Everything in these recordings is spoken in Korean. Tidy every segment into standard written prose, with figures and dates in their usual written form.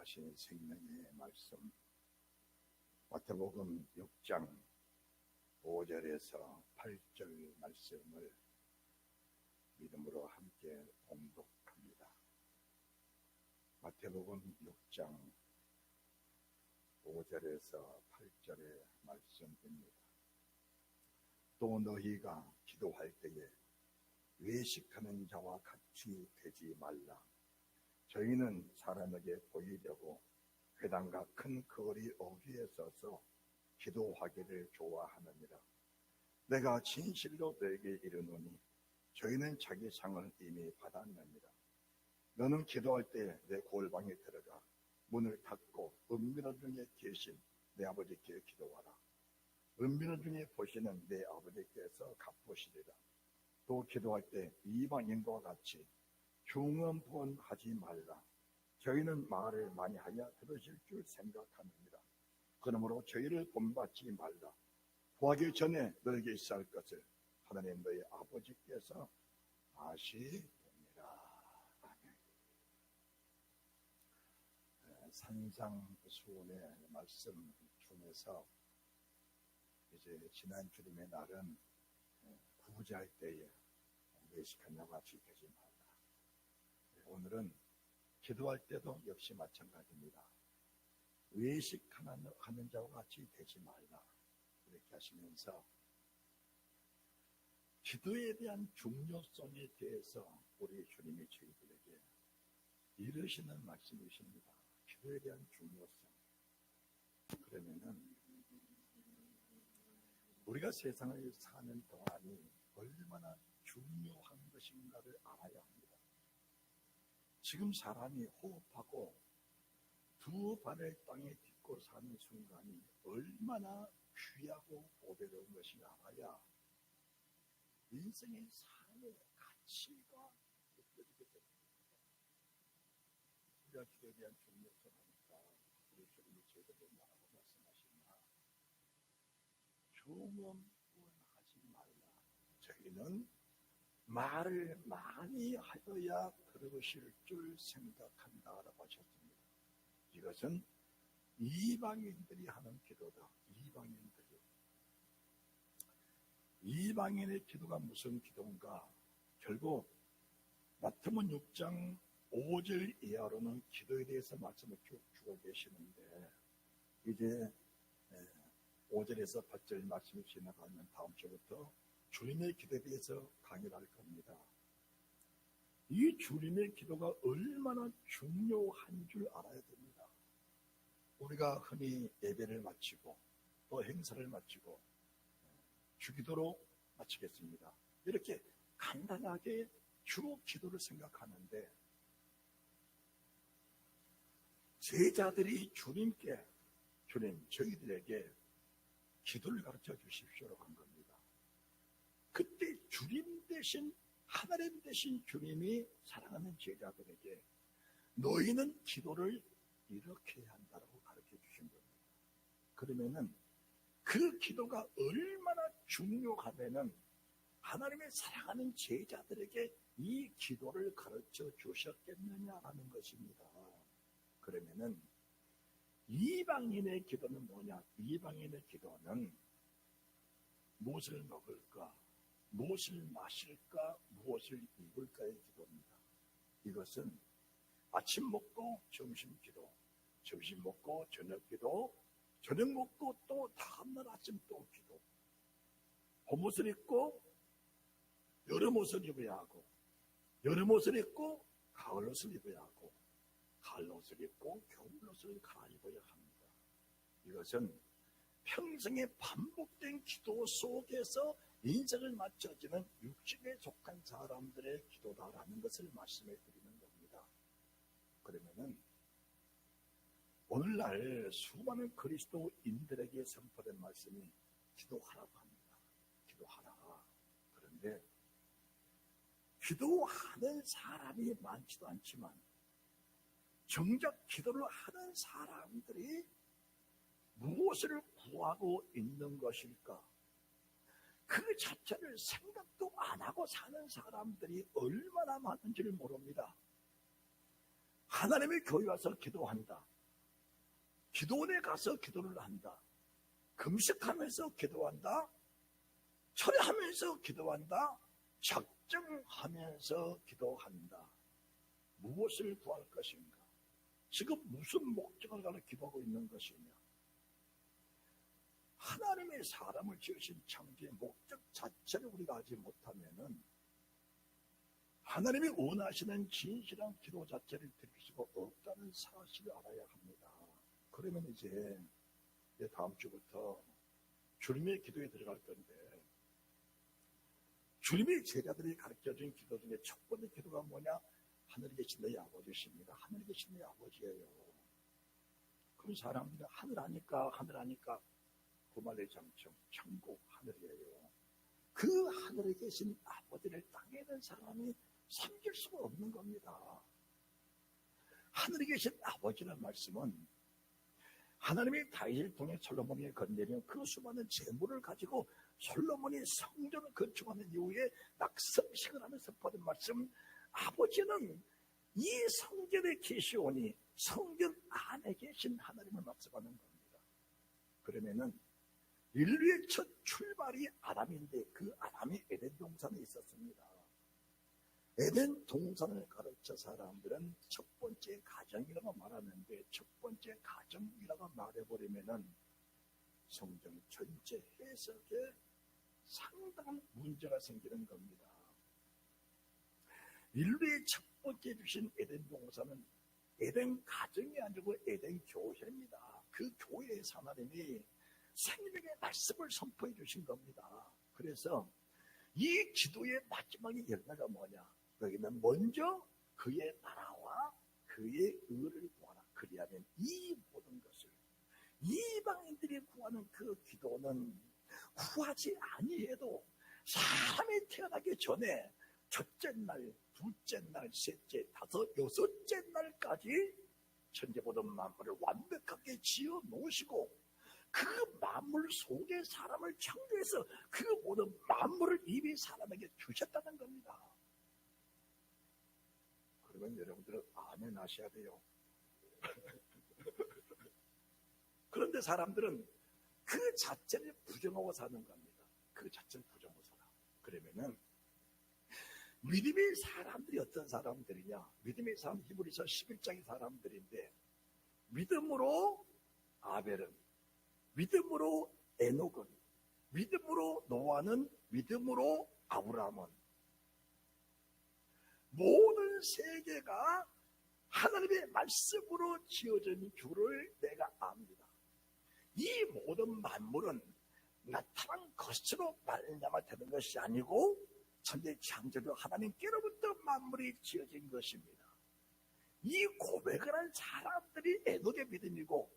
하신 생명의 말씀, 마태복음 6장 5절에서 8절 말씀을 믿음으로 함께 봉독합니다. 마태복음 6장 5절에서 8절의 말씀입니다. 또 너희가 기도할 때에 외식하는 자와 같이 되지 말라. 저희는 사람에게 보이려고 회당과 큰 거리 어귀에 서서 기도하기를 좋아하느니라. 내가 진실로 너에게 이르노니 저희는 자기 상을 이미 받았느니라. 너는 기도할 때 내 골방에 들어가 문을 닫고 은밀한 중에 계신 내 아버지께 기도하라. 은밀한 중에 보시는 내 아버지께서 갚으시리라. 또 기도할 때 이방인과 같이 중언부언하지 말라. 저희는 말을 많이 하여 들으실 줄 생각하느니라. 그러므로 저희를 본받지 말라. 구하기 전에 너에게 있어야 할 것을 하나님 너희 아버지께서 아시느니라. 아멘. 산상수훈의 말씀 중에서 이제 지난 주님의 날은 구제할 때에 외식한 자와 같이 되지 말라. 오늘은 기도할 때도 역시 마찬가지입니다. 외식하는 자와 같이 되지 말라. 이렇게 하시면서 기도에 대한 중요성에 대해서 우리 주님이 저희들에게 이르시는 말씀이십니다. 기도에 대한 중요성. 그러면은 우리가 세상을 사는 동안이 얼마나 중요한 것인가를 알아야 합니다. 지금 사람이 호흡하고 두 발을 땅에 딛고 사는 순간이 얼마나 귀하고 보배로운 것이 알아야 인생의 삶의 가치가 느껴지게 됩니다. 우리가 기도에 대한 중요성을 하니까 우리 주님이 저희들에게 뭐라고 말씀하시나? 중언부언하지 말라. 저희는 말을 많이 하여야 들으실 줄 생각한다라고 하셨습니다. 이것은 이방인들이 하는 기도다. 이방인의 기도가 무슨 기도인가? 결국 마태복음 6장 5절 이하로는 기도에 대해서 말씀을 쭉 주고 계시는데 이제 5절에서 8절 말씀이 지나가면 다음 주부터 주님의 기도에 대해서 강의를 할 겁니다. 이 주님의 기도가 얼마나 중요한 줄 알아야 됩니다. 우리가 흔히 예배를 마치고 또 행사를 마치고 주기도로 마치겠습니다. 이렇게 간단하게 주 기도를 생각하는데 제자들이 주님께 주님 저희들에게 기도를 가르쳐 주십시오라고 한 겁니다. 그때 주님 대신 하나님 대신 주님이 사랑하는 제자들에게 너희는 기도를 이렇게 해야 한다고 가르쳐 주신 겁니다. 그러면은 그 기도가 얼마나 중요하면은 하나님의 사랑하는 제자들에게 이 기도를 가르쳐 주셨겠느냐라는 것입니다. 그러면은 이방인의 기도는 뭐냐? 이방인의 기도는 무엇을 먹을까? 무엇을 마실까? 무엇을 입을까의 기도입니다. 이것은 아침 먹고 점심 기도, 점심 먹고 저녁 기도, 저녁 먹고 또 다음날 아침 또 기도. 봄옷을 입고 여름 옷을 입어야 하고 여름 옷을 입고 가을 옷을 입어야 하고 가을 옷을 입고 겨울 옷을 갈아입어야 합니다. 이것은 평생에 반복된 기도 속에서 인생을 맞춰지는 육신에 속한 사람들의 기도다라는 것을 말씀해 드리는 겁니다. 그러면은 오늘날 수많은 그리스도인들에게 선포된 말씀이 기도하라고 합니다. 기도하라. 그런데 기도하는 사람이 많지도 않지만 정작 기도를 하는 사람들이 무엇을 구하고 있는 것일까? 그 자체를 생각도 안 하고 사는 사람들이 얼마나 많은지를 모릅니다. 하나님의 교회 와서 기도한다. 기도원에 가서 기도를 한다. 금식하면서 기도한다. 철회하면서 기도한다. 작정하면서 기도한다. 무엇을 구할 것인가? 지금 무슨 목적을 가지고 기도하고 있는 것이냐? 하나님의 사람을 지으신 창조의 목적 자체를 우리가 알지 못하면은 하나님이 원하시는 진실한 기도 자체를 드릴 수가 없다는 사실을 알아야 합니다. 그러면 이제 다음 주부터 주님의 기도에 들어갈 건데, 주님의 제자들이 가르쳐준 기도 중에 첫 번째 기도가 뭐냐? 하늘에 계신 너희 아버지십니다. 하늘에 계신 너희 아버지예요. 그럼 사람들이 하늘 아니까 고말의 장청, 천국, 하늘이에요. 그 하늘에 계신 아버지를 땅에 있는 사람이 섬길 수가 없는 겁니다. 하늘에 계신 아버지라는 말씀은 하나님이 다윗을 통해 솔로몬에게 건네린 그 수많은 재물을 가지고 솔로몬이 성전을 건축하는 이후에 낙성식을 하면서 받은 말씀, 아버지는 이 성전에 계시오니 성전 안에 계신 하나님을 말씀하는 겁니다. 그러면은 인류의 첫 출발이 아담인데 그 아담이 에덴 동산에 있었습니다. 에덴 동산을 가르쳐 사람들은 첫 번째 가정이라고 말하는데, 첫 번째 가정이라고 말해버리면은 성경 전체 해석에 상당한 문제가 생기는 겁니다. 인류의 첫 번째 주신 에덴 동산은 에덴 가정이 아니고 에덴 교회입니다. 그 교회에서 하나님이 생명의 말씀을 선포해 주신 겁니다. 그래서 이 기도의 마지막의 열매가 뭐냐? 여기는 먼저 그의 나라와 그의 의를 구하라. 그리하면 이 모든 것을, 이방인들이 구하는 그 기도는 구하지 아니해도 사람이 태어나기 전에 첫째 날, 둘째 날, 셋째, 다섯, 여섯째 날까지 천지보다 만물을 완벽하게 지어 놓으시고 그 만물 속에 사람을 창조해서 그 모든 만물을 이미 사람에게 주셨다는 겁니다. 그러면 여러분들은 아멘 하셔야 돼요. 그런데 사람들은 그 자체를 부정하고 사는 겁니다. 그 자체를 부정하고 살아. 그러면은 믿음의 사람들이 어떤 사람들이냐? 믿음의 사람, 히브리서 11장의 사람들인데, 믿음으로 아벨은, 믿음으로 에녹은, 믿음으로 노아는, 믿음으로 아브라함은, 모든 세계가 하나님의 말씀으로 지어진 줄을 내가 압니다. 이 모든 만물은 나타난 것으로 말미암아 되는 것이 아니고 천지 창조주 하나님께로부터 만물이 지어진 것입니다. 이 고백을 한 사람들이 에녹의 믿음이고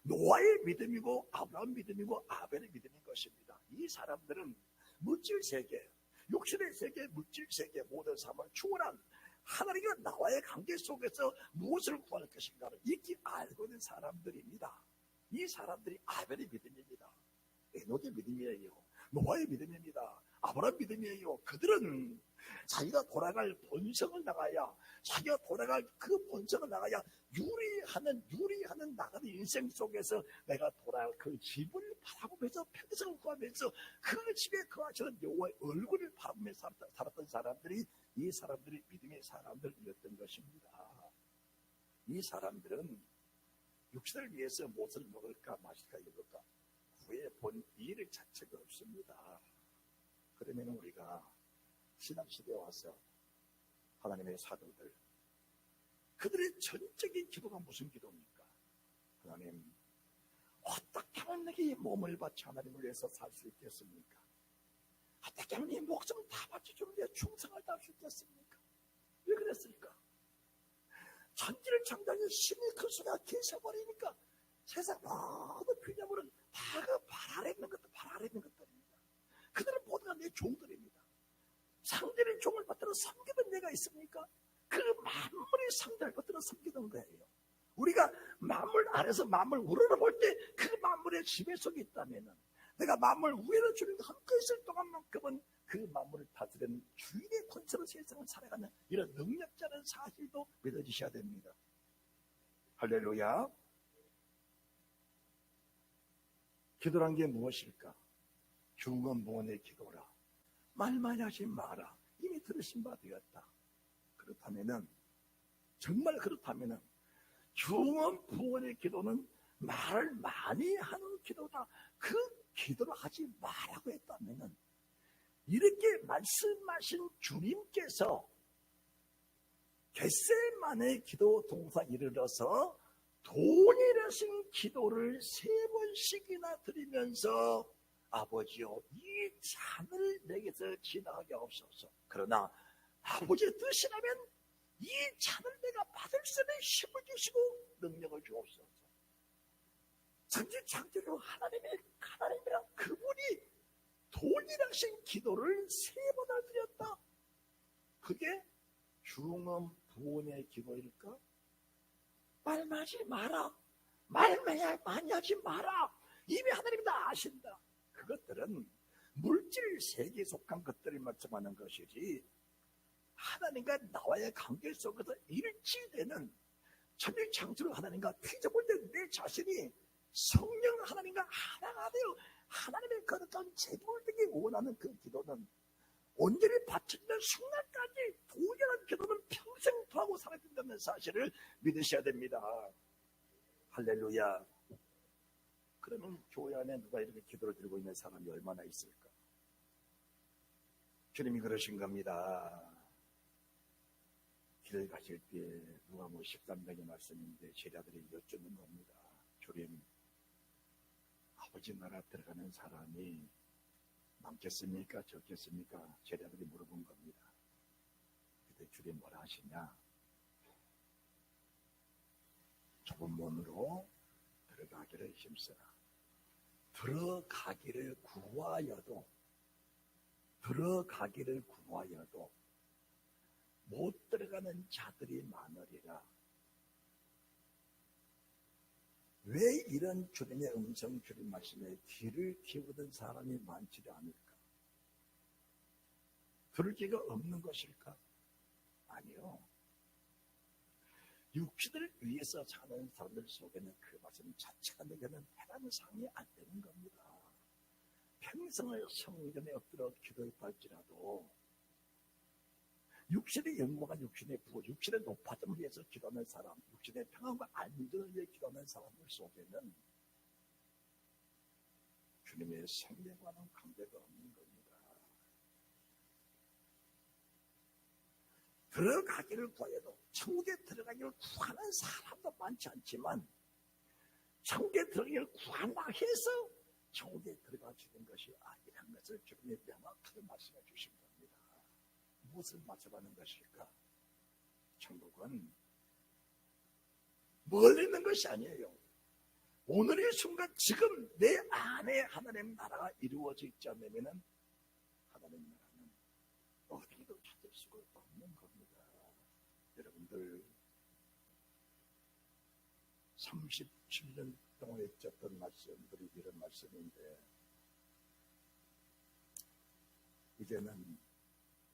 노아의 믿음이고 아브라함 믿음이고 아벨의 믿음인 것입니다. 이 사람들은 물질 세계, 육신의 세계, 물질 세계 모든 삶을 추월한 하나님과 나와의 관계 속에서 무엇을 구할 것인가를 익히 알고 있는 사람들입니다. 이 사람들이 아벨의 믿음입니다. 에녹의 믿음이에요. 노아의 믿음입니다. 아브라함 믿음이에요. 그들은 자기가 돌아갈 본성을 나가야, 자기가 돌아갈 그 본성을 나가야 유리하는 나가는 인생 속에서 내가 돌아갈 그 집을 바라보면서 평생을 구하면서 그 집에 거하시는 여호와의 얼굴을 바라보면서 살았던 사람들이, 이 사람들이 믿음의 사람들이었던 것입니다. 이 사람들은 육신을 위해서 무엇을 먹을까 마실까 입을까 구해본 일 자체가 없습니다. 그러면 우리가 신학시대에 와서 하나님의 사도들, 그들의 전적인 기도가 무슨 기도입니까? 하나님, 어떻게 하면 내게 이 몸을 바쳐 하나님을 위해서 살 수 있겠습니까? 어떻게 하면 이 목숨을 다 바쳐주는 데 충성을 다할 수 있겠습니까? 왜 그랬을까? 천지를 창조하는 신이 그 속에 계셔버리니까 세상 모든 피조물은 다 그 발 아래 있는 것들입니다. 그들은 모두가 내 종들입니다. 상대의 종을 받들어 섬기는 내가 있습니까? 그 만물이 상대를 받들어 섬기는 거예요. 우리가 만물 아래서 만물 우러러볼 때 그 만물의 지배 속에 있다면, 내가 만물 위에서 주님과 함께 있을 동안만큼은 그 만물을 다스리는 주인의 권세로 세상을 살아가는 이런 능력자라는 사실도 믿어주셔야 됩니다. 할렐루야. 기도란 게 무엇일까? 중언부언의 기도라. 말 많이 하지 마라. 이미 들으신 바 되었다. 그렇다면은, 정말 그렇다면은 중언부언의 기도는 말을 많이 하는 기도다. 그 기도를 하지 말라고 했다면은, 이렇게 말씀하신 주님께서 겟세마네 기도 동사 이르러서 동일하신 기도를 3번씩이나 드리면서 아버지여 이 잔을 내게서 지나가게 하옵소서. 그러나 아버지의 뜻이라면 이 잔을 내가 받을 수 있는 힘을 주시고 능력을 주옵소서. 창조로 하나님이란 그분이 동일하신 기도를 3번을 드렸다. 그게 중언부언의 기도일까? 말 많이 마라. 말 많이 하지 마라. 이미 하나님이 다 아신다. 그것들은 물질 세계에 속한 것들을 말씀하는 것이지, 하나님과 나와의 관계 속에서 일치되는 천일창조로 하나님과 피조물된 내 자신이 성령 하나님과 하나가 되어 하나님의 거룩한 제복을 되기 원하는 그 기도는 온전히 바쳐지는 순간까지 동일한 기도는 평생 토하고 살아야 된다는 사실을 믿으셔야 됩니다. 할렐루야. 그러면 교회 안에 누가 이렇게 기도를 드리고 있는 사람이 얼마나 있을까? 주님이 그러신 겁니다. 길을 가실 때 누가복음 13장의 말씀인데 제자들이 여쭙는 겁니다. 주님, 아버지 나라 들어가는 사람이 많겠습니까? 적겠습니까? 제자들이 물어본 겁니다. 그때 주님 뭐라 하시냐? 좁은 문으로 들어가기를 힘쓰라. 들어가기를 구하여도 못 들어가는 자들이 많으리라. 왜 이런 주님의 음성, 주님 말씀에 귀를 기울이던 사람이 많지 않을까? 들을 귀가 없는 것일까? 아니요. 육신을 위해서 사는 사람들 속에는 그 말씀 자체가 내게는 해당상이 안 되는 겁니다. 평생을 성전에 엎드려 기도했다 할지라도 육신의 영광과 육신의 부호, 육신의 높아짐을 위해서 기도하는 사람, 육신의 평안과 안전을 위해 기도하는 사람들 속에는 주님의 생명과는 관계가 없는 겁니다. 들어가기를 구해도 천국에 들어가기를 구하는 사람도 많지 않지만 천국에 들어가기를 구한다 해서 천국에 들어가지는 것이 아니라는 것을 주님이 명확하게 말씀해 주신 겁니다. 무엇을 말씀하는 것일까? 천국은 멀리 있는 것이 아니에요. 오늘의 순간 지금 내 안에 하나님 나라가 이루어져 있지 않으면 하나님 나라는 어디도 찾을 수가 없는 겁니다. 여러분들 37년 동안 외쳤던 말씀들이 이런 말씀인데 이제는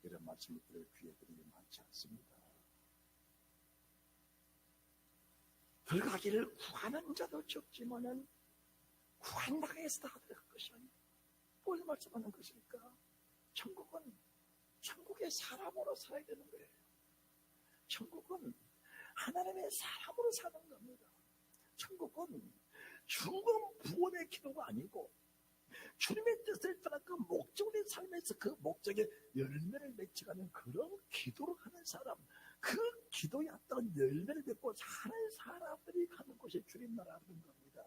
이런 말씀을 들을 기회들이 많지 않습니다. 들어가기를 구하는 자도 적지만은 구한다고 해서 다 들어갈 것이 아니에요. 뭘 말씀하는 것일까? 천국은 천국의 사람으로 살아야 되는 거예요. 천국은 하나님의 사람으로 사는 겁니다. 천국은 중언부언의 기도가 아니고 주님의 뜻을 따라 그 목적의 삶에서 그 목적의 열매를 맺혀가는 그런 기도를 하는 사람, 그 기도에 어떤 열매를 맺고 사는 사람들이 가는 곳이 주님 나라라는 겁니다.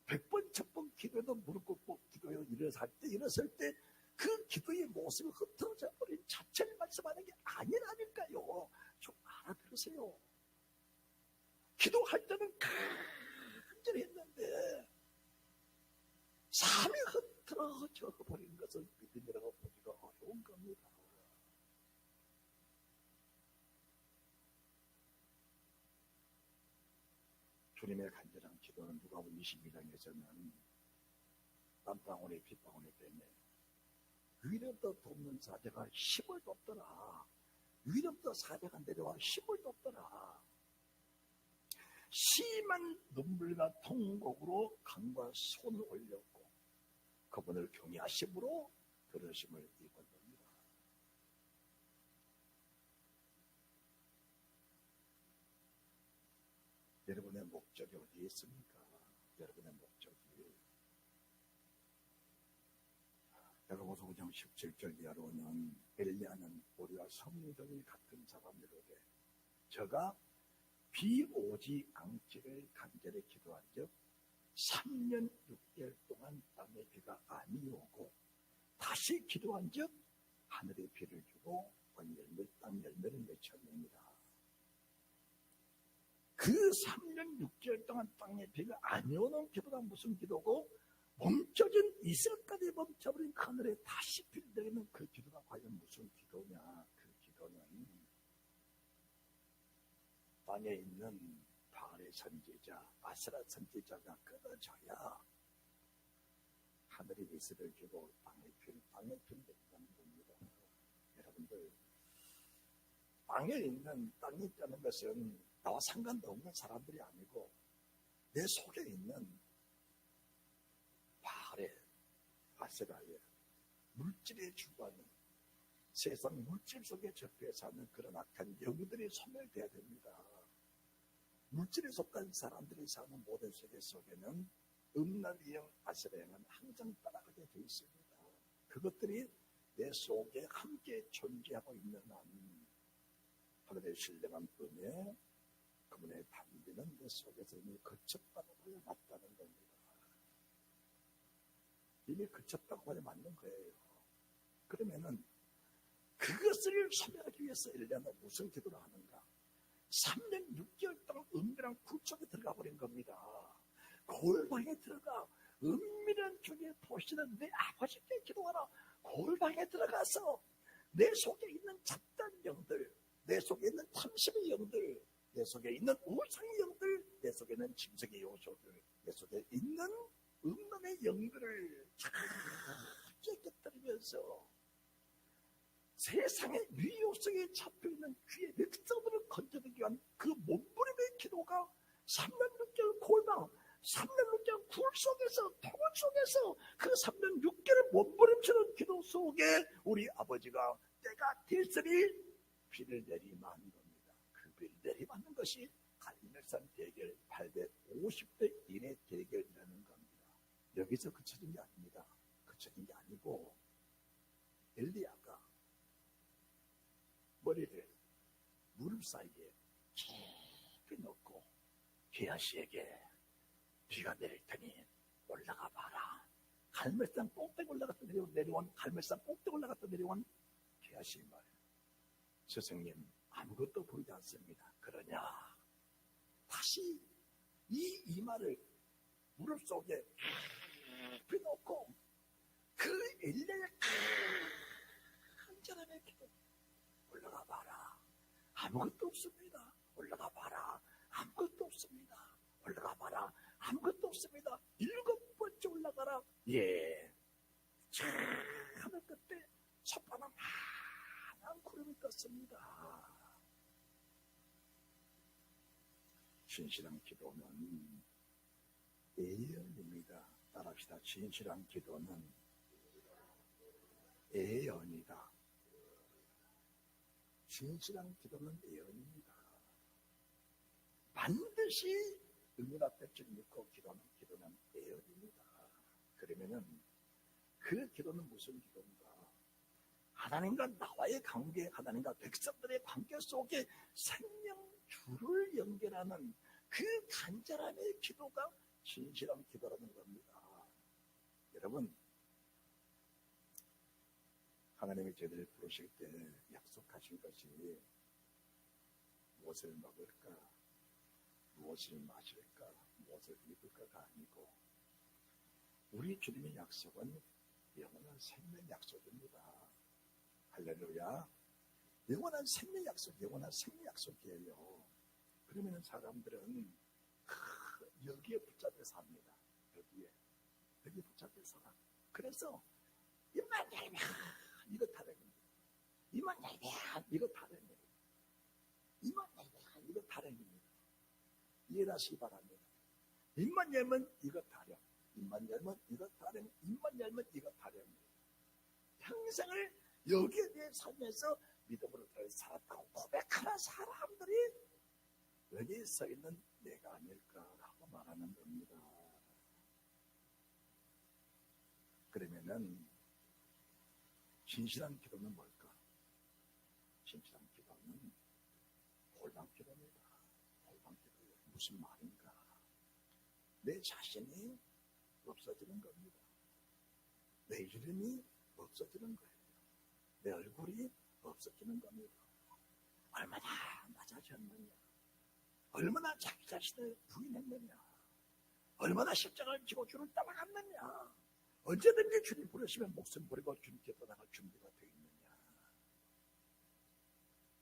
100번, 1000번 기도해도 무릎 꿇고 기도해 일어설 때 그 기도의 모습이 흐트러져 버린 자체를 말씀하는 게 아니라니까요. 좀 알아들으세요. 기도할 때는 간절히 했는데 삶이 흐트러져 버린 것을 믿음이라고 보기가 어려운 겁니다. 주님의 간절한 기도는 누가복음 22장에서는 땀방울에 빗방울에 때문에 위로부터 돕는 사자가 힘을 돕더라. 위로부터 사자가 내려와 힘을 돕더라. 심한 눈물과 통곡으로 강과 손을 올렸고 그분을 경외하심으로 들으심을 입었습니다. 여러분의 목적이 어디에 있습니까? 여러분의 목적이 야고보서 5장 17절 이하로는 엘리야는 우리와 성경이 같은 사람들에게 저가 비 오지 않기를 간절히 기도한 즉 3년 6개월 동안 땅에 비가 아니 오고 다시 기도한 즉 하늘에 비를 주고 땅 열매를 맺혔습니다. 그 3년 6개월 동안 땅에 비가 아니 오는 기도가 무슨 기도고 멈춰진 이슬까지 멈춰버린 하늘에 다시 비를 내리는 그 기도가 과연 무슨 기도냐. 그 기도는 땅에 있는 바알의 선지자 아세라 선지자가 끊어져야 하늘이 이슬을 주고 땅에 비를 내린다는 겁니다. 여러분들 땅에 있는 땅이 있다는 것은 나와 상관도 없는 사람들이 아니고 내 속에 있는 바알의 아세라의 물질에 주관하는 세상 물질 속에 접해 사는 그런 악한 영들이 소멸돼야 됩니다. 물질에 속한 사람들이 사는 모든 세계 속에는 음란이형 아세라형은 항상 따라가게 되어 있습니다. 그것들이 내 속에 함께 존재하고 있는 한 하늘의 신령한 은혜 그분의 단비는 내 속에서 이미 그쳤다고 하여 맞다는 겁니다. 이미 그쳤다고 하여 맞는 거예요. 그러면은 그것을 소멸하기 위해서 엘리야는 무슨 기도를 하는가? 3년 6개월 동안 은밀한 굴 속에 들어가 버린 겁니다. 골방에 들어가 은밀한 쪽에 보시는 내 아버지께 기도하라. 골방에 들어가서 내 속에 있는 잡단 영들, 내 속에 있는 탐심의 영들, 내 속에 있는 우상의 영들, 내 속에 있는 짐승의 요소들, 내 속에 있는 음란의 영들을 쫙 깨뜨리면서 세상의 위협성에 잡혀있는 귀의 늑서들을 건져내기 위한 그 몸부림의 기도가 3년 6개월 골방, 3년 6개월 굴 속에서, 통을 속에서 그 3년 6개월 몸부림치는 기도 속에 우리 아버지가 때가 됐으니 비를 내리맞는 겁니다. 그 비를 내리맞는 것이 갈멜산 대결 850대 1의 대결이라는 겁니다. 여기서 그쳐진 게 아닙니다. 그쳐진 게 아니고 엘리야가 머리를 무릎 사이에 깊이 넣고 게하시에게 비가 내릴 테니 올라가 봐라. 갈멜산 꼭대기 올라갔다 내려온 갈멜산 꼭대기 올라갔다 내려온 게하시의 말. 스승님 아무것도 보이지 않습니다. 그러냐 다시 이 이마를 무릎 속에 깊이 넣고 그 엘리야의 간절함의 기도 올라가 봐라. 아무것도 없습니다. 올라가 봐라. 아무것도 없습니다. 올라가 봐라. 아무것도 없습니다. 7번째 올라가라. 예. 하늘 끝에 첫바람 하얀 구름이 떴습니다. 진실한 기도는 예언입니다. 따라합시다. 진실한 기도는 예언이다. 진실한 기도는 예언입니다. 반드시 의문 앞에 줄 믿고 기도는 예언입니다. 그러면은 그 기도는 무슨 기도인가? 하나님과 나와의 관계, 하나님과 백성들의 관계 속에 생명줄을 연결하는 그 간절함의 기도가 진실한 기도라는 겁니다. 여러분, 하나님이 저희들을 부르실 때 약속하신 것이 무엇을 먹을까, 무엇을 마실까, 무엇을 입을까가 아니고 우리 주님의 약속은 영원한 생명 약속입니다. 할렐루야. 영원한 생명 약속, 영원한 생명 약속이에요. 그러면 사람들은 여기에 붙잡혀 삽니다. 여기에 붙잡혀 살아. 그래서 입만 열면 이거 타령입니다. 입만 열면 이거 타령입니다. 입만 열면 이거 타령입니다. 이해하시기 바랍니다. 입만 열면 이것 타령, 입만 열면 이것 타령, 입만 열면 이것 타령입니다. 평생을 여기에 대해 살면서 믿음으로 살았다고 고백하는 사람들이 여기 서 있는 내가 아닐까라고 말하는 겁니다. 그러면은 진실한 기도는 뭘까? 진실한 기도는 골방 기도입니다. 골방 기도 무슨 말인가? 내 자신이 없어지는 겁니다. 내 이름이 없어지는 거예요. 내 얼굴이 없어지는 겁니다. 얼마나 낮아졌느냐? 얼마나 자기 자신을 부인했느냐? 얼마나 십자가를 지고 주를 따라갔느냐? 언제든지 주님 부르시면 목숨 버리고 주님께 떠나갈 준비가 되어 있느냐?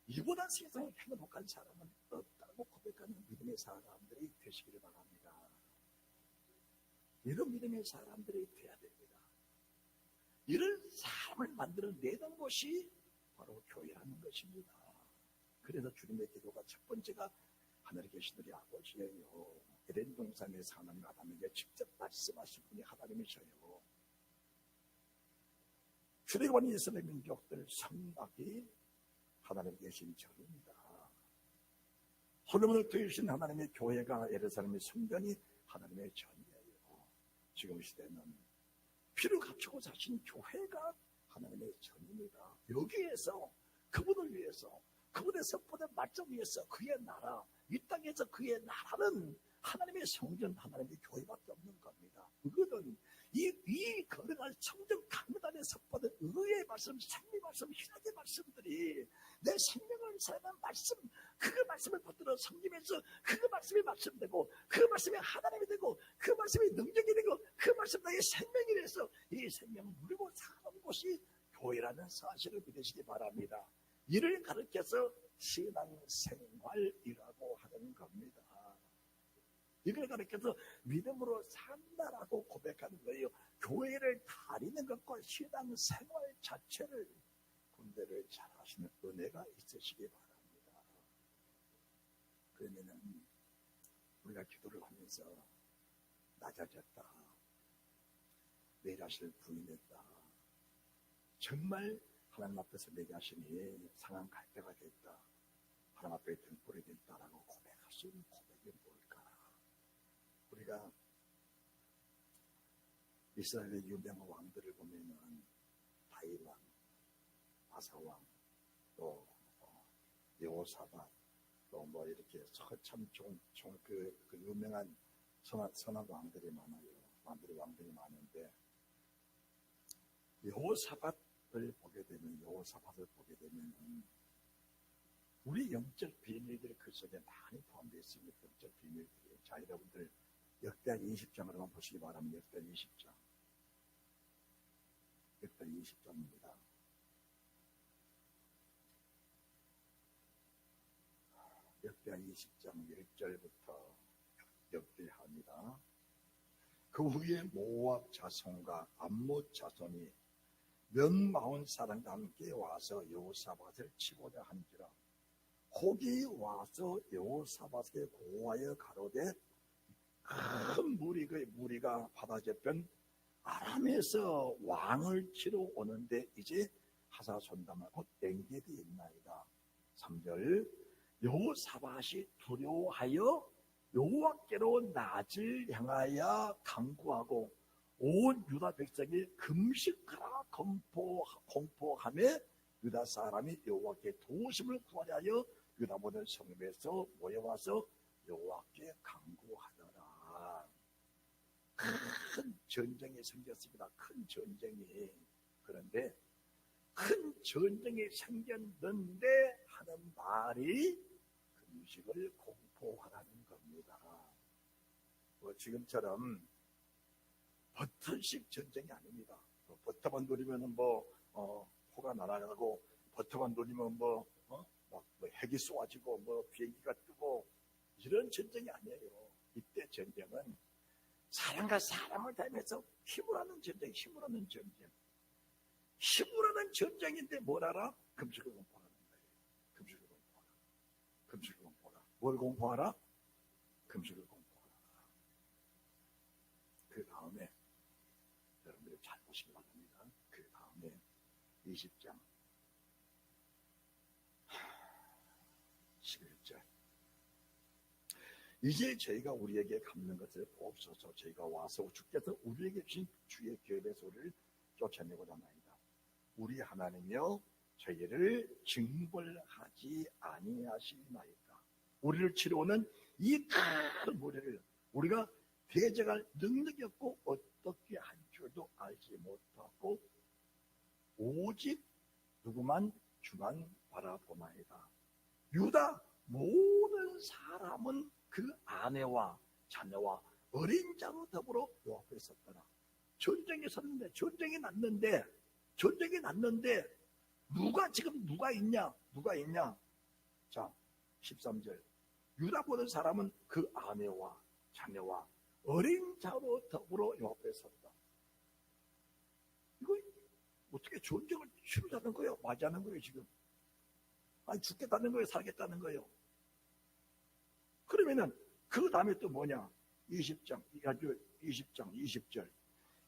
이보다 세상에 행복한 사람은 없다고 고백하는 믿음의 사람들이 되시기를 바랍니다. 이런 믿음의 사람들이 되어야 됩니다. 이런 사람을 만들어내는 것이 바로 교회라는 것입니다. 그래서 주님의 기도가 첫 번째가 하늘에 계신 우리 아버지예요. 에덴 동산에 사는 아담에게 직접 말씀하신 분이 하나님이셔요. 출애굽한 이스라엘 민족들 성막이 하나님에 계신 절입니다. 솔로몬을 두신 하나님의 교회가 예루살렘의 성전이 하나님의 전이에요. 지금 시대는 피를 갖추고 사신 교회가 하나님의 전입니다. 여기에서 그분을 위해서 그분의 선포된 말씀 위해서 그의 나라, 이 땅에서 그의 나라는 하나님의 성전, 하나님의 교회밖에 없는 겁니다. 그거는 이 거룩한 성전 강단에 선포된 의의 말씀, 생리 말씀, 신학의 말씀들이 내 생명을 사는 말씀, 그 말씀을 받들어 섬기면서 그 말씀이 말씀되고 그 말씀이 하나님이 되고 그 말씀이 능력이 되고 그 말씀 나의 생명이 돼서 이 생명을 누리고 사는 곳이 교회라는 사실을 믿으시기 바랍니다. 이를 가르쳐서 신앙생활이라고 하는 겁니다. 이걸 가르쳐서 믿음으로 산다라고 고백하는 거예요. 교회를 다니는 것과 신앙생활 자체를 분배를 잘 하시는 은혜가 있으시기 바랍니다. 그러면은 우리가 기도를 하면서 낮아졌다, 내 자신을 부인했다, 정말 하나님 앞에서 내 자신이 상한 갈대가 됐다, 하나님 앞에 등불이 됐다라고 고백할 수 있는 고백이 뭘까? 우리가 이스라엘의 유명한 왕들을 보면은 다윗 왕, 아사 왕, 또 여호사밧, 또 뭐 이렇게 참 그 유명한 선한 왕들이 많아요. 왕들이 많은데 여호사밧을 보게 되면 우리 영적 비밀들이 그 속에 많이 포함되어 있습니다. 영적 비밀들이. 자, 여러분들 역대하 20장을 한번 보시기 바랍니다. 역대하 20장. 역대하 20장입니다. 역대하 20장 1절부터 역대합니다. 그 후에 모압 자손과 암몬 자손이 몇 마흔 사람과 함께 와서 여호사밧을 치고자 한지라. 거기 와서 여호사밧에 고하여 가로되 큰 무리가 바다저편 아람에서 왕을 치러 오는데 이제 하사손담을 곧 엔게디 있나이다. 3절 여호사밧이 두려워하여 여호와께로 낯을 향하여 간구하고 온 유다 백성이 금식하라 공포하며 유다 사람이 여호와께 도우심을 구하려 하여 유다 모든 성읍에서 모여와서 여호와께 간구하더라. 큰 전쟁이 생겼습니다. 큰 전쟁이. 그런데 큰 전쟁이 생겼는데 하는 말이 금식을 공포하라는 겁니다. 지금처럼 버튼식 전쟁이 아닙니다. 버튼만 누리면 포가 날아가고 버튼만 누리면 핵이 쏘아지고 비행기가 뜨고 이런 전쟁이 아니에요. 이때 전쟁은 사람과 사람을 다니면서 힘을 하는 전쟁, 힘을 하는 전쟁. 힘을 하는 전쟁인데 뭘 알아? 금식을 공포하는 거예요. 금식을 공포하라. 금식을 공포하라. 뭘 공포하라? 금식을 공포하라. 그 다음에 여러분들이 잘 보시기 바랍니다. 그 다음에 20장 11절 이제 저희가 우리에게 갚는 것을 보옵소서. 저희가 와서 주께서 우리에게 주신 주의 기업의 소리를 쫓아내고자 하나이다. 우리 하나님이여 저희를 징벌하지 아니하시나이까. 우리를 치러오는 이 큰 무리를 우리가 대적할 능력이 없고 어떻게 한 줄도 알지 못하고 오직 누구만 주만 바라보나이다. 유다 모든 사람은 그 아내와 자녀와 어린 자로 더불어 요 앞에 섰더라. 전쟁이 섰는데 전쟁이 났는데 누가 있냐? 자 13절 유다 모든 사람은 그 아내와 자녀와 어린 자로 더불어 요 앞에 섰다. 이거 어떻게 전쟁을 치르자는 거예요? 맞이하는 거예요 지금? 아니 죽겠다는 거예요? 살겠다는 거예요? 그러면은 그 다음에 또 뭐냐? 20장 20절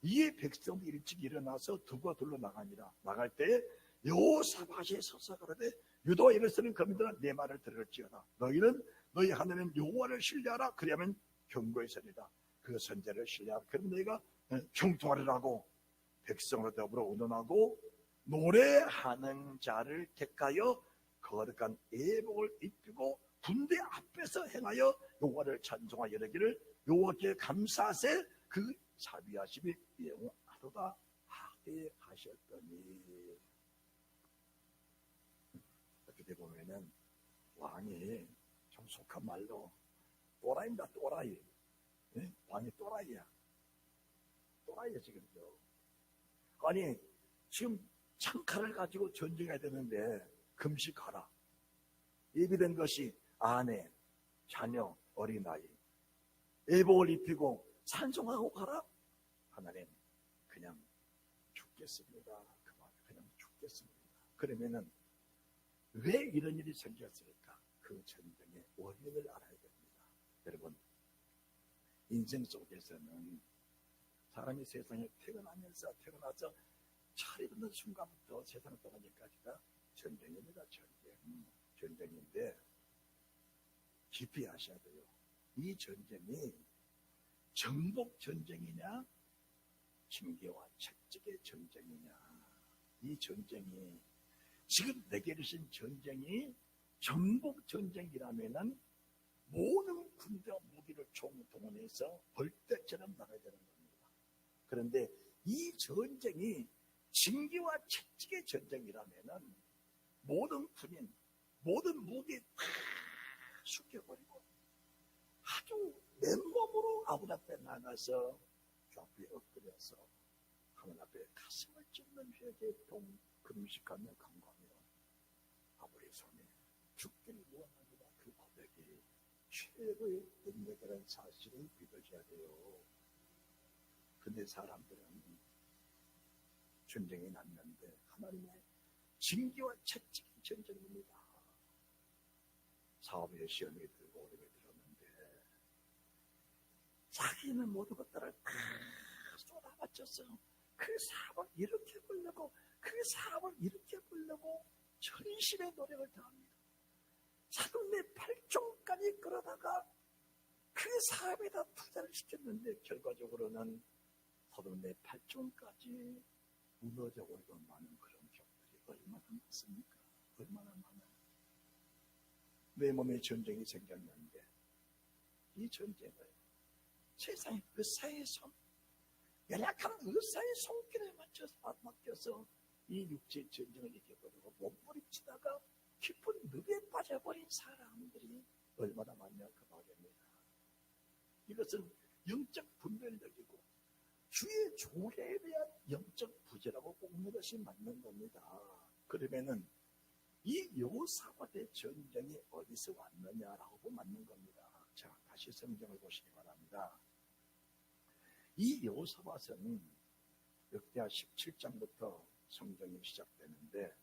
이에 백성이 일찍 일어나서 두고 둘러 나가니라. 나갈 때에 여호사밧이 서서 가로되 유다와 예루살렘 거민들아 내 말을 들을지어다. 너희는 너희 하나님 여호와를 신뢰하라. 그리하면 견고히 서리라. 그 선제를 신뢰하라. 그럼 너희가 형통하리라고 백성으로 더불어 운운하고 노래하는 자를 택하여 거룩한 예복을 입히고 군대 앞에서 행하여 여호와를 찬송하여 이르기를 여호와께 감사하세 그 자비하심이 영원하도다 하게 하셨더니. 그때 보면은 왕이 좀 속한 말로 또라이입니다. 또라이. 네? 왕이 또라이야 지금요. 아니 지금 창칼을 가지고 전쟁해야 되는데 금식하라. 예비된 것이 아내, 자녀, 어린아이 예복을 입히고 찬송하고 가라. 하나님 그냥 죽겠습니다. 그냥 죽겠습니다. 그러면은 왜 이런 일이 생겼을까? 그 전쟁의 원인을 알아야 됩니다. 여러분 인생 속에서는 사람이 세상에 태어나서 차리는 순간부터 세상을 떠나기까지가 전쟁입니다. 전쟁인데 깊이 아셔야 돼요. 이 전쟁이 정복 전쟁이냐 징계와 채찍의 전쟁이냐. 이 전쟁이 지금 내게 주신 전쟁이 정복 전쟁이라면은 모든 군대와 무기를 총동원해서 벌떼처럼 나가야 되는 겁니다. 그런데 이 전쟁이 징계와 채찍의 전쟁이라면은 모든 군인, 모든 무기 다 숙여버리고 아주 맨몸으로 아버지 앞에 나가서 주 앞에 엎드려서 하나님 앞에 가슴을 찢는 회개 금식하며 간구하며 아버지 손에 죽기를 원합니다. 그 고백이 최고의 능력이라는 사실을 믿으셔야 돼요. 근데 사람들은 전쟁이 났는데 하나님의 징계와 채찍이 전쟁입니다. 사업에 시험이 들고 어려움이 들었는데 자기는 모든 것들을 다 쏟아바쳤어. 그 사업을 이렇게 보려고 전심의 노력을 다합니다. 사돈네 8종까지 끌어다가 그 사업에다 투자를 시켰는데 결과적으로는 사돈네 8종까지 무너져 버리고 많은 그런 경우들이 얼마나 많습니까? 얼마나 많아요. 내 몸에 전쟁이 생겼는데 이 전쟁을 세상의 의사의 손, 연약한 의사의 손길에 맡겨서 이 육체의 전쟁을 이겨버리고 몸부림치다가 깊은 늪에 빠져버린 사람들이 얼마나 많냐 그 말입니다. 이것은 영적 분별력이고 주의 조례에 대한 영적 부재라고 꼽는 것이 맞는 겁니다. 그러면은 이 여호사밧의 전쟁이 어디서 왔느냐라고 맞는 겁니다. 자, 다시 성경을 보시기 바랍니다. 이 여호사밧은 역대하 17장부터 성경이 시작되는데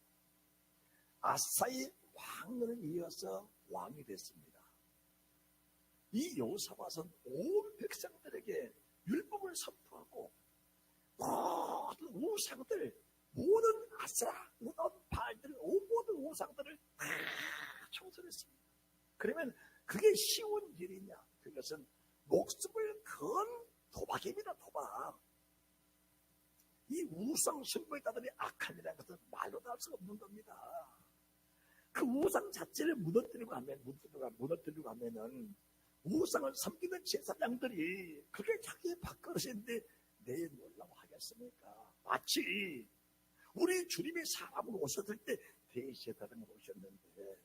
아사의 왕을 이어서 왕이 됐습니다. 이 여호사밧은 온 백성들에게 율법을 선포하고 모든 우상들, 모든 아스라, 모든 바알들, 모든 우상들을 다 청소했습니다. 그러면 그게 쉬운 일이냐? 그것은 목숨을 건 도박입니다. 도박. 이 우상 숭배자들이 악한 일이라는 것은 말로도 할 수가 없는 겁니다. 그 우상 자체를 무너뜨리고 하면은 우상을 섬기는 제사장들이 그게 자기의 밥그릇인데 내 놀라고 하겠습니까? 마치 우리 주님이 사람으로 오셨을 때 대제사장으로 오셨는데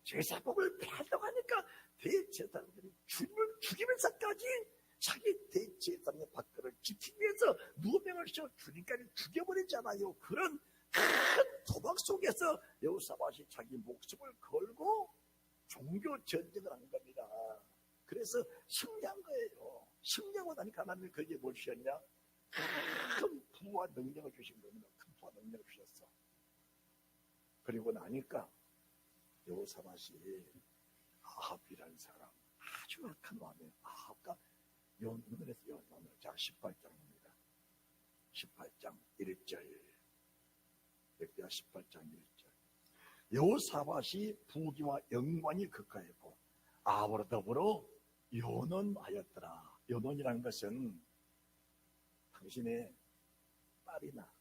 제사복을 팔려고 하니까 대제사장들이 주님을 죽이면서까지 자기 대제사장의 밥그릇을 지키기 위해서 누명을 씌워 주님까지 죽여버리잖아요. 그런 큰 도박 속에서 여호사밧이 자기 목숨을 걸고 종교 전쟁을 한 겁니다. 그래서 승리한 거예요. 승리하고 나니까 하나님이 그에게 뭘 주셨냐? 큰 부와 능력을 주신 겁니다. 큰 부와 능력을 주셨어. 그리고 나니까 여호사밧이 아합이라는 사람, 아주 악한 왕이에요. 아합과 눈에서 연관을. 자, 18장입니다. 18장 1절. 역대하 18장 1절. 여호사밧이 부귀와 영광이 극하였고 아합으로 더불어 연원하였더라. 연원이라는 것은 당신의 딸이나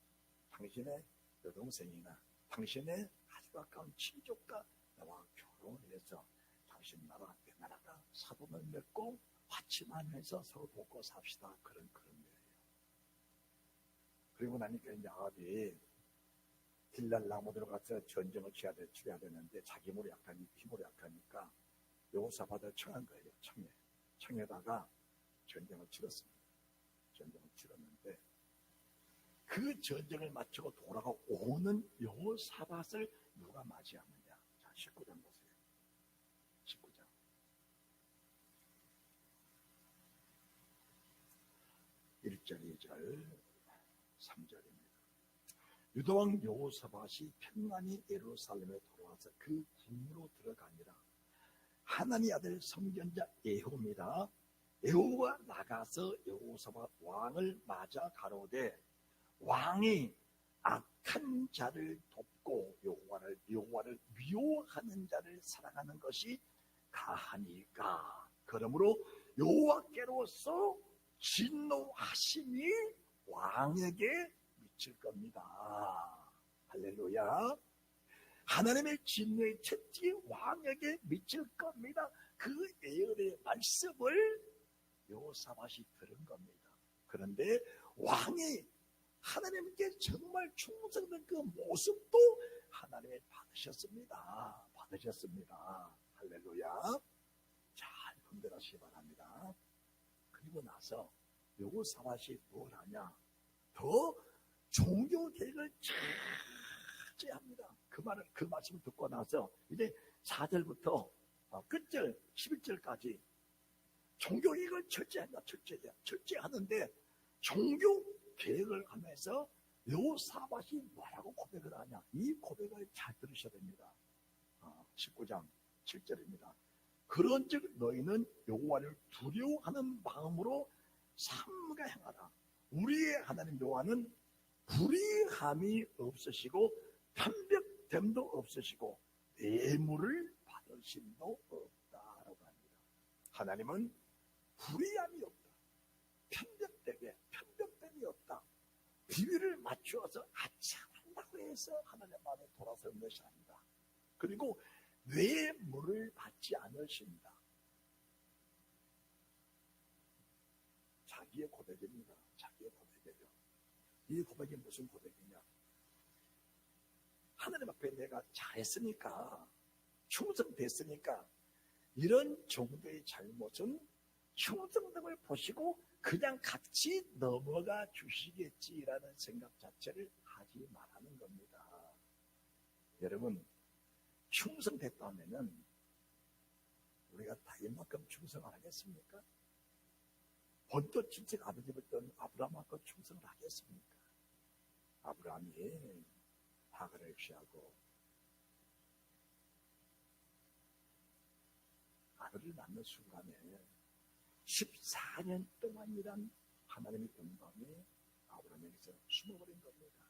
당신의 여동생이나 당신의 아주 가까운 친족과 나와 결혼을 해서 당신 나라 내 나라가 사돈을 맺고 화친하면서 서로 돕고 삽시다. 그런 거예요. 그리고 나니까 이제 아합이 길랄 나무들어 가서 전쟁을 치러야 되는데 자기 힘으로 약하니까 여호사밧을 청한 거예요. 청에다가 전쟁을 치렀습니다. 전쟁을 치렀는데 그 전쟁을 마치고 돌아오는 여호사밧을 누가 맞이하느냐? 자, 19장 보세요. 19장. 1절, 2절, 3절입니다. 유다왕 여호사밧이 평안히 예루살렘에 돌아와서 그 궁으로 들어가니라. 하나니 아들 선견자 예후입니다. 예후가 나가서 여호사밧 왕을 맞아 가로되 왕이 악한 자를 돕고 여호와를 미워하는 자를 사랑하는 것이 가하니까. 그러므로 여호와께로서 진노하심이 왕에게 미칠 겁니다. 할렐루야. 하나님의 진노의 채찍이 왕에게 미칠 겁니다. 그 예언의 말씀을 여호사밧이 들은 겁니다. 그런데 왕이 하나님께 정말 충성된 그 모습도 하나님이 받으셨습니다. 할렐루야. 잘 분별하시기 바랍니다. 그리고 나서 여호사밧이 뭘 하냐? 더 종교 계획을 철저합니다. 그 말씀을 듣고 나서 이제 4절부터 끝절 11절까지 종교 계획을 철저하는데 종교 계획을 하면서 여호사밧이 뭐라고 고백을 하냐? 이 고백을 잘 들으셔야 됩니다. 19장 7절입니다. 그런즉 너희는 여호와를 두려워하는 마음으로 삼가 행하라. 우리의 하나님 여호와는 불의함이 없으시고 편벽됨도 없으시고 뇌물을 받으심도 없다라고 합니다. 하나님은 불의함이 없다. 편벽됨이 없다. 비위를 맞추어서 아차한다고 해서 하나님 마음에 돌아서는 것이 아니다. 그리고 뇌물을 받지 않으신다. 자기의 고백입니다. 자기의 고백이에요. 이 고백이 무슨 고백이냐? 하나님 앞에 내가 잘했으니까, 충성됐으니까 이런 정도의 잘못은 충성됨을 보시고 그냥 같이 넘어가 주시겠지라는 생각 자체를 하지 말라는 겁니다. 여러분, 충성됐다면은 우리가 다윗만큼 충성을 하겠습니까? 본토 친척 아버지부터 아브라함만큼 충성을 하겠습니까? 아브라함이 하갈을 취하고 아들을 낳는 순간에 14년 동안이란 하나님의 영광이 아브라함에게서 숨어버린 겁니다.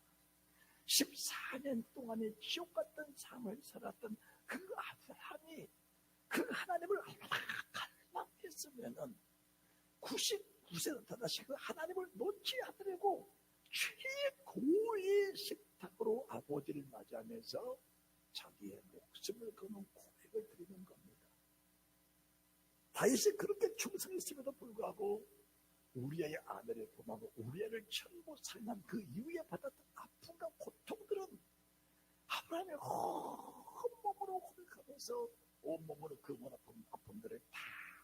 14년 동안의 지옥 같은 삶을 살았던 그 아브라함이 그 하나님을 얼마나 갈망했으면은 99세로 다시 그 하나님을 놓지 않으려고 최고의 식탁으로 아버지를 맞이하면서 자기의 목숨을 거는 고백을 드리는 겁니다. 다윗이 그렇게 충성했음에도 불구하고 우리아의 아내를 범하고 우리아를 전부 살인한 그 이후에 받았던 아픔과 고통들은 아브라함이 온몸으로 고백하면서 온몸으로 그 아픔들을 다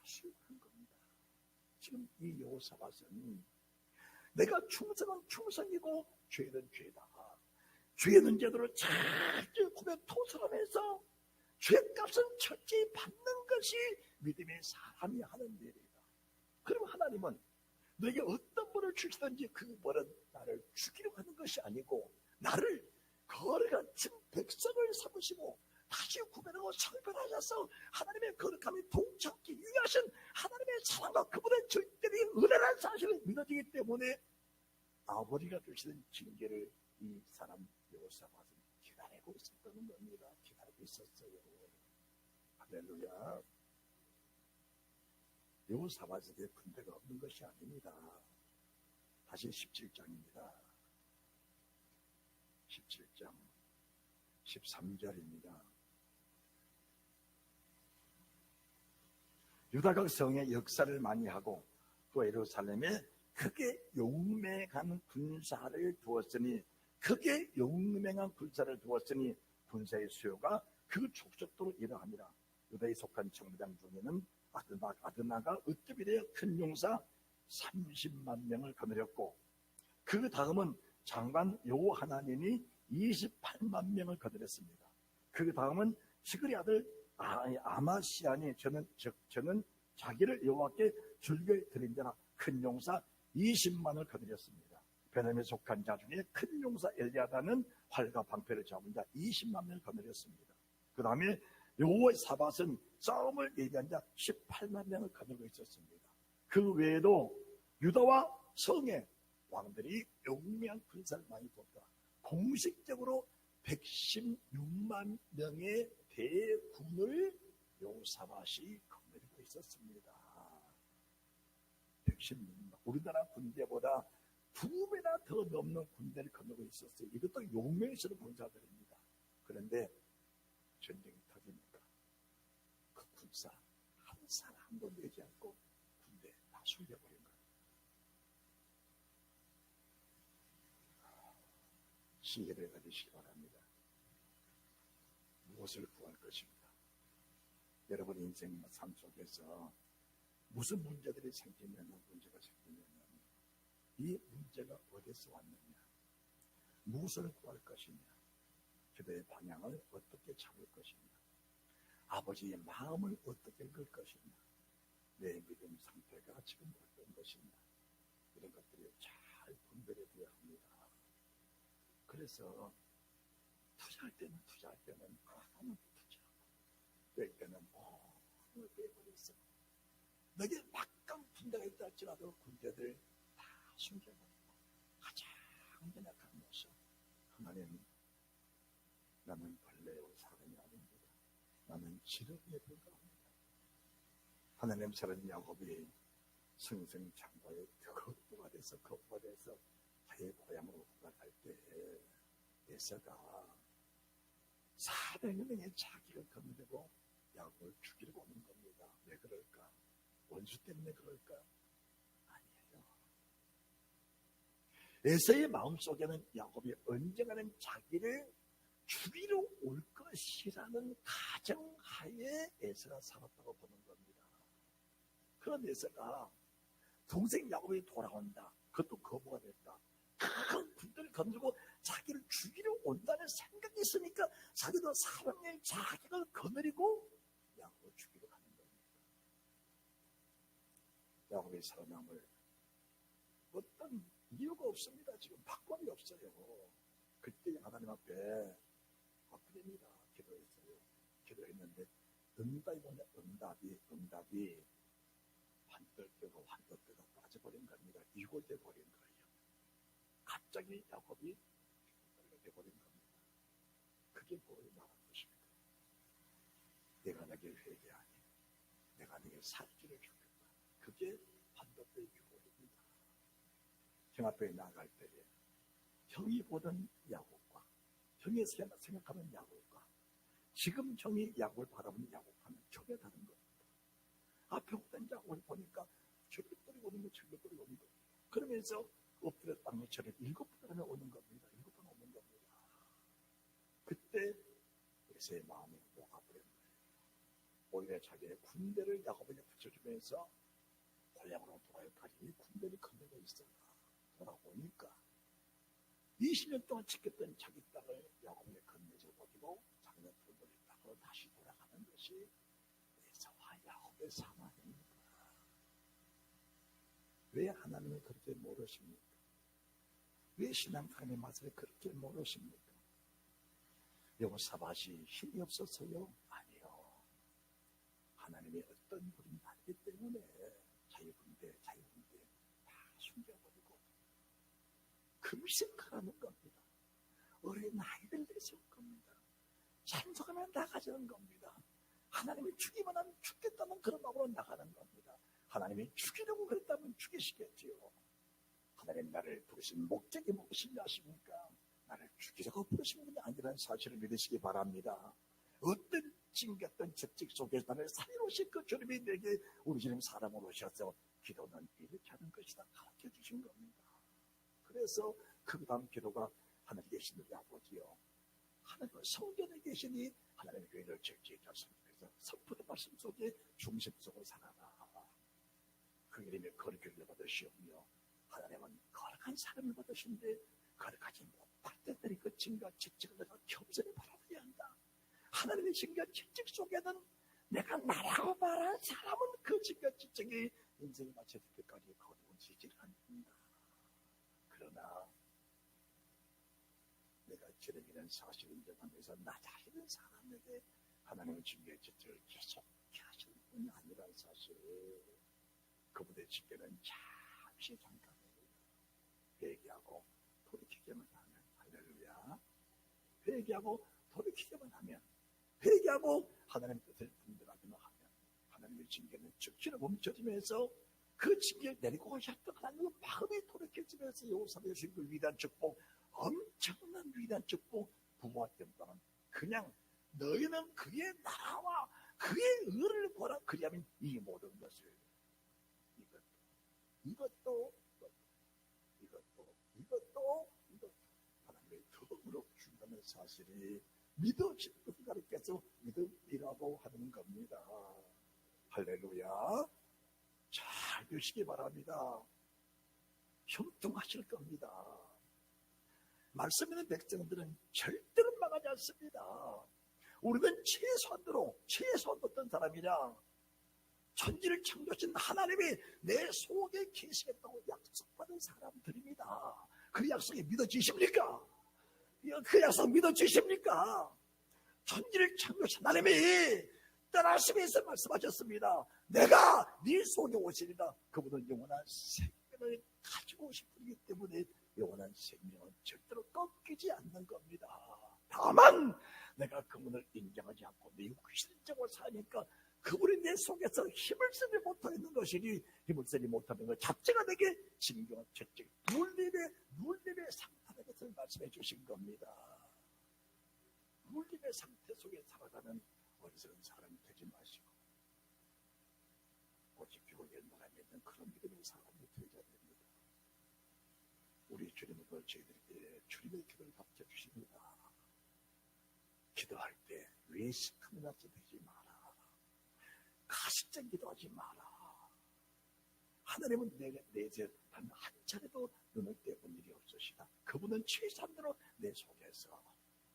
수용한 겁니다. 지금 이 여호사밧은 내가 충성은 충성이고 죄는 죄다. 죄는 죄대로 철저히 고백 토설하면서 죄값은 철저히 받는 것이 믿음의 사람이 하는 일이다. 그럼 하나님은 너에게 어떤 벌을 주시든지 그 벌은 나를 죽이려고 하는 것이 아니고 나를 거룩한 백성을 삼으시고 다시 구별하고 성별하셔서 하나님의 거룩함이 동참기 위하신 하나님의 사랑과 그분의 절대적인 은혜라는 사실을 믿어지기 때문에 아버지가 주시는 징계를 이 사람 여호사밧은 기다리고 있었다는 겁니다. 기다리고 있었어요. 할렐루야. 여호사밧에게 군대가 없는 것이 아닙니다. 다시 17장입니다. 17장 13절입니다. 유다가 성에 역사를 많이 하고 또 예루살렘에 크게 용맹한 군사를 두었으니 군사의 수요가 그 족속도로 이러합니다. 유다에 속한 정대장 중에는 아드나가 으뜸이 되어 큰 용사 30만 명을 거느렸고 그 다음은 장관 요하나님이 28만 명을 거느렸습니다. 그 다음은 시그리 아들 아마시안이 저는 자기를 여호와께 즐겨 드린 자라 큰 용사 20만을 거느렸습니다. 베냐민에 속한 자 중에 큰 용사 엘리아다는 활과 방패를 잡은 자 20만 명을 거느렸습니다. 그 다음에 여호사밧은 싸움을 예비한 자 18만 명을 거느리고 있었습니다. 그 외에도 유다와 성의 왕들이 용맹한 군사를 많이 뒀다. 공식적으로 116만 명의 대군을 여호사밧이 거느리고 있었습니다. 116만. 우리나라 군대보다 2배나 더 넘는 군대를 거느리고 있었어요. 이것도 용맹스러운 군사들입니다. 그런데 전쟁이 터지니까 그 군사 한 사람도 내지 않고 군대에 다 숨겨버린 거예요. 시계를 가지시기 바랍니다. 무엇을 구할 것입니다. 여러분 인생 삶 속에서 무슨 문제들이 생기면 문제가 생기면 이 문제가 어디서 왔느냐, 무엇을 구할 것이냐, 기도의 방향을 어떻게 잡을 것이냐, 아버지의 마음을 어떻게 읽을 것이냐, 내 믿음 상태가 지금 어떤 것이냐, 이런 것들이 잘 분별이 되어야 합니다. 그래서 투자할 때는 하나만 투자하고 뺄 때는 모두 빼버렸어. 너에게 막강 군대가 있다 할지라도 군대들 다 숨겨버리고 가장 연약한 모습. 하나님, 나는 벌레요 사람이 아닙니다. 나는 지렁이에 불과합니다. 하나님처럼 야곱이 승승장구하여 거부가 돼서 자기 고향으로 돌아갈 때 에서가 400명의 자기를 거느리고 야곱을 죽이려고 오는 겁니다. 왜 그럴까? 원수 때문에 그럴까? 아니에요. 에서의 마음속에는 야곱이 언젠가는 자기를 죽이러 올 것이라는 가정하에 에서가 살았다고 보는 겁니다. 그런 에서가 동생 야곱이 돌아온다. 그것도 거부가 됐다. 큰 군대를 거느리고 자기를 죽이러 온다는 생각이 있으니까 자기도 사람의 자기를 거느리고 야곱을 죽이러 가는 겁니다. 야곱의 살아남을 어떤 이유가 없습니다. 지금 방법이 없어요. 그때 하나님 앞에 엎드립니다. 기도했어요. 기도했는데 응답이 뭐냐? 응답이 환떨뼈가 빠져버린 겁니다. 이골돼 버린 거예요. 갑자기 야곱이 돼버린 겁니다. 그게 뭘 말하는 것입니까? 내가 너를 회개하니 내가 너에게 살기를 주겠다. 그게 환떨뼈의 규골입니다. 형 앞에 나갈 때에 형이 보던 야곱과 형이 생각하는 야곱과 지금 형이 야곱을 바라보는 야곱과는 전혀 다른 겁니다. 앞에 오던 야곱을 보니까 철벽거리고 오는 거 철벽거리고 오는 거 그러면서 엎드려 땅처럼 7번 오는 겁니다. 7번 오는 겁니다. 그때 에서의 마음이 녹아버린 거예요. 오히려 자기의 군대를 야곱에게 붙여주면서 고향으로 돌아가니 군대를 건너고 있어라. 돌아오니까 20년 동안 지켰던 자기 땅을 야곱에게 건네줘 버리고 자기는 돌돌이 땅으로 다시 돌아가는 것이 에서와 야곱의 상황입니다. 왜 하나님을 그렇게 모르십니까? 왜 신앙생활의 맛을 그렇게 모르십니까? 여호사밧이 힘이 없어서요? 아니요. 하나님의 어떤 분이 아니기 때문에 자유군대 다 숨겨버리고 금식하라는 겁니다. 어린 아이들 내세울 겁니다. 찬송하면 나가자는 겁니다. 하나님이 죽이면 하면 죽겠다는 그런 마음으로 나가는 겁니다. 하나님이 죽이려고 그랬다면 죽이시겠지요. 하나님 나를 부르신 목적이 무엇이냐 하십니까? 나를 죽이려고 부르신 분이 아니라는 사실을 믿으시기 바랍니다. 어떤 찡겼던 적직 속에서 나를 살리오신 그 주님이 내게 우리 주님 사람으로 오셔서 기도는 이렇게 하는 것이다 가르쳐 주신 겁니다. 그래서 그 다음 기도가 하나님 계신 우리 아버지요. 하나님 성전에 계시니 하나님의 교회를 적지자 성전에서 선포의 말씀 속에 중심 속으로 살아라. 그 이름에 거룩을 받으시오며 하나님은 거룩한 사람을 받으신데 거룩하지 못할 때들이 그 증거 직직을 내가 겸손히 바라봐야 한다. 하나님의 증거 직직 속에는 내가 나라고 말한 사람은 그 증거 직직이 인생을 마칠 때까지 거룩은 지지를 않는다. 그러나 내가 주님이라는 사실을 인정하면서 나 자신은 사람에게 하나님의 증거의 직직을 계속해 하시는 분이 아니라는 사실 그분의 징계는 잠시 잠깐입니다. 회개하고 돌이키기만 하면 할렐루야. 회개하고 돌이키기만 하면 회개하고 하나님 뜻을 분별하기만 하면 하나님의 징계는 즉시로 멈춰지면서 그 징계를 내리고 하셨던 하나님의 마음이 돌이켜지면서 여호사밧이 주신 그 위대한 축복 엄청난 위대한 축복 부모한테 보다는 그냥 너희는 그의 나라와 그의 의를 보라 그리하면 이 모든 것을 이것도 하나님의 덕으로 준다는 사실이 믿어질 것을 가르쳐서 믿음이라고 하는 겁니다. 할렐루야. 잘 보시기 바랍니다. 형통하실 겁니다. 말씀 있는 백성들은 절대로 망하지 않습니다. 우리는 최소한으로 어떤 사람이냐 천지를 창조하신 하나님이 내 속에 계시겠다고 약속받은 사람들입니다. 그 약속이 믿어지십니까? 그 약속 믿어지십니까? 천지를 창조하신 하나님이 떠나시면서 말씀하셨습니다. 내가 네 속에 오시리라. 그분은 영원한 생명을 가지고 오신 분이기 때문에 영원한 생명은 절대로 꺾이지 않는 겁니다. 다만 내가 그분을 인정하지 않고 내 육신을 인정하고 사니까 그분이 내 속에서 힘을 쓰지 못하는 것이니 힘을 쓰지 못하는 것 자체가 내게 진경한 죄책 눌림의 상태라는 것을 말씀해 주신 겁니다. 눌림의 상태 속에 살아가는 어리석은 사람이 되지 마시고 오직 교회에 나라 믿는 그런 믿음의 사람이 되어야 됩니다. 우리 주님은 저희들에게 주님의 기도를 받쳐 주십니다. 기도할 때 외식하는 앞서 되지 마라. 가식적 기도하지 마라. 하나님은 내제 단 한 차례도 눈을 떼본 일이 없으시다. 그분은 최선으로 내 속에서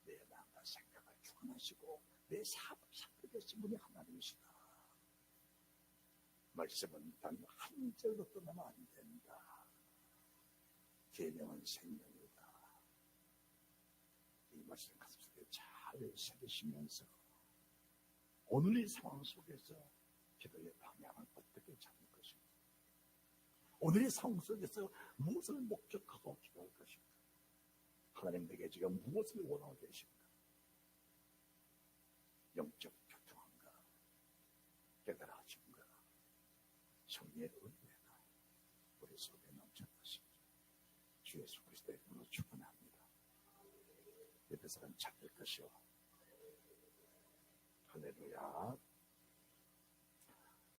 내 마음과 생각을 주관하시고 내 삶을 살펴계신 분이 하나님이시다. 말씀은 단 한 절로 떠나면 안 된다. 계명은 생명이다. 이 말씀 가슴속에 잘 새기시면서 오늘의 상황 속에서 기도의 방향을 어떻게 잡을 것인가? 오늘의 상황 속에서 무엇을 목적하고 기도할 것인가? 하나님 내게 지금 무엇을 원하고 계십니까? 영적 교통한가? 깨달아짐과 성리의 은혜가 우리 속에 넘칠 것입니다. 주 예수 그리스도의 이름으로 축원합니다. 옆에 사람 잡힐 것이요. 할렐루야.